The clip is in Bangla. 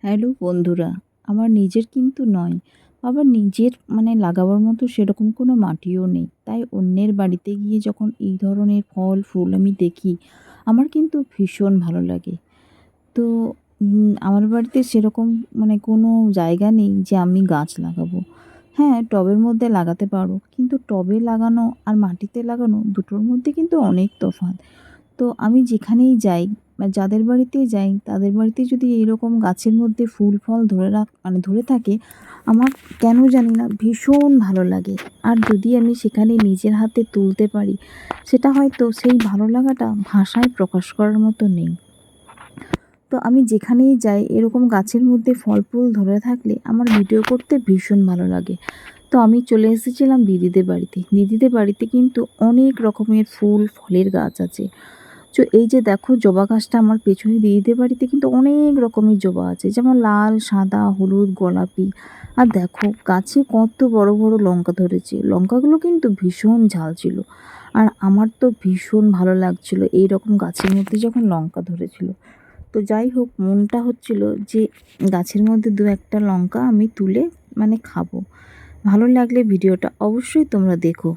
হ্যালো বন্ধুরা, আমার নিজের কিন্তু নয়। আবার নিজের লাগাবার মতো সেরকম কোনো মাটিও নেই। তাই অন্যের বাড়িতে গিয়ে যখন এই ধরনের ফল ফুল আমি দেখি, আমার কিন্তু ভীষণ ভালো লাগে। তো আমার বাড়িতে সেরকম কোনো জায়গা নেই যে আমি গাছ লাগাবো। হ্যাঁ, টবের মধ্যে লাগাতে পারো। কিন্তু টবে লাগানো আর মাটিতে লাগানো দুটোর মধ্যে কিন্তু অনেক তফাৎ। তো আমি যেখানেই যাই বা যাদের বাড়িতেই যাই তাদের বাড়িতে যদি এইরকম গাছের মধ্যে ফুল ফল ধরে থাকে, আমার কেন জানি না ভীষণ ভালো লাগে। আর যদি আমি সেখানে নিজের হাতে তুলতে পারি, সেটা হয়তো সেই ভালো লাগাটা ভাষায় প্রকাশ করার মতো নেই। তো আমি যেখানেই যাই এরকম গাছের মধ্যে ফল ফুল ধরে থাকলে আমার ভিডিও করতে ভীষণ ভালো লাগে। তো আমি চলে এসেছিলাম দিদিদের বাড়িতে। দিদিদের বাড়িতে কিন্তু অনেক রকমের ফুল ফলের গাছ আছে। তো এই যে দেখো জবা গাছটা আমার পেছনে দিদিদের বাড়িতে কিন্তু অনেক রকমের জবা আছে, যেমন লাল, সাদা, হলুদ, গোলাপি। আর দেখো গাছে কত বড় বড় লঙ্কা ধরেছে। লঙ্কাগুলো কিন্তু ভীষণ ঝাল ছিল। আর আমার তো ভীষণ ভালো লাগছিল এই রকম গাছের মধ্যে যখন লঙ্কা ধরেছিল। তো যাই হোক, মনটা হচ্ছিল যে গাছের মধ্যে দু একটা লঙ্কা আমি তুলে খাবো। ভালো লাগলে ভিডিওটা অবশ্যই তোমরা দেখো।